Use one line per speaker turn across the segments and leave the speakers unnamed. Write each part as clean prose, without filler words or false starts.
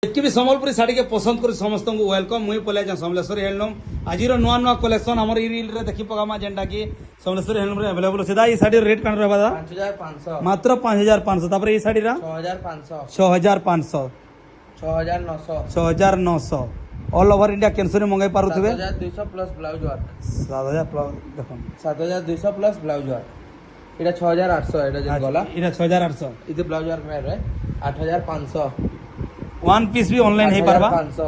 যেটি বি সম্বলপুরী শাড়ি পছন্দ করে সমস্ত ওয়েলকম মুই পলাই যাই সমলেশ্বরী হ্যান্ডলুম আজির নূয়া নূয়া কলেকশন আমার এই রিলরে দেখি পকামা যেটা কি সমলেশ্বরী হ্যান্ডলুম আভেলেবল আছে দা এই শাড়ির রেট কান রহবা দা
5500
মাত্র 5500 তারপরে এই শাড়িরা
6500
6500
6900
6900 অল ওভার ইন্ডিয়া ক্যান্সরে মঙ্গাই পারুথিবে
7200 প্লাস ব্লাউজ ওয়ার্ক
7000 প্লাস দেখুন
7200 প্লাস ব্লাউজ ওয়ার্ক এটা 6800 এটা যে গলা
এটা 6800
ইতে ব্লাউজ ওয়ার্ক নাই রে 8500
ওয়ান পিস भी ऑनलाइन है पारबा
8500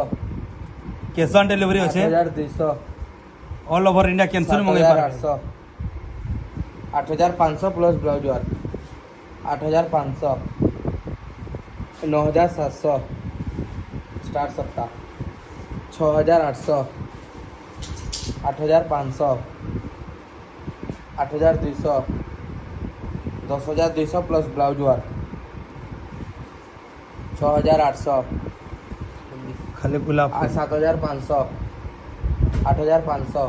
कैश ऑन डिलीवरी আছে
8200
ऑल ओवर इंडिया कैंसर मंगाई पारबा
8500 प्लस ब्लाउज वर्क 8500 9700 स्टार्ट सप्ताह 6800 8500 8200 10200 प्लस ब्लाउज वर्क 6800
खाली गुलाब
7500 8500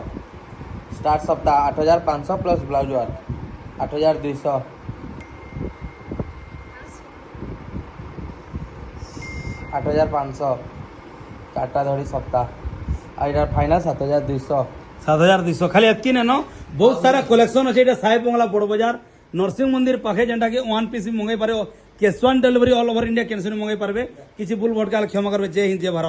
स्टार्ट सप्ताह 8500 प्लस ब्लाउज वर्क 8200 8500 चार्टा धड़ी सप्ताह और फाइनल 7200
7200 खाली एतकी न बहुत सारा कलेक्शन अच्छे এটা সাহেব বাংলা বড় বাজার নরসিংহ মন্দির পাখে যেটা কি ওয়ান পিস মঙ্গাই পারে cash on delivery all over India ক্যান্সর মঙ্গাই পারবে কিছু ভুল ভটকাল ক্ষমা করবে জয় হিন্দ জয় ভারত।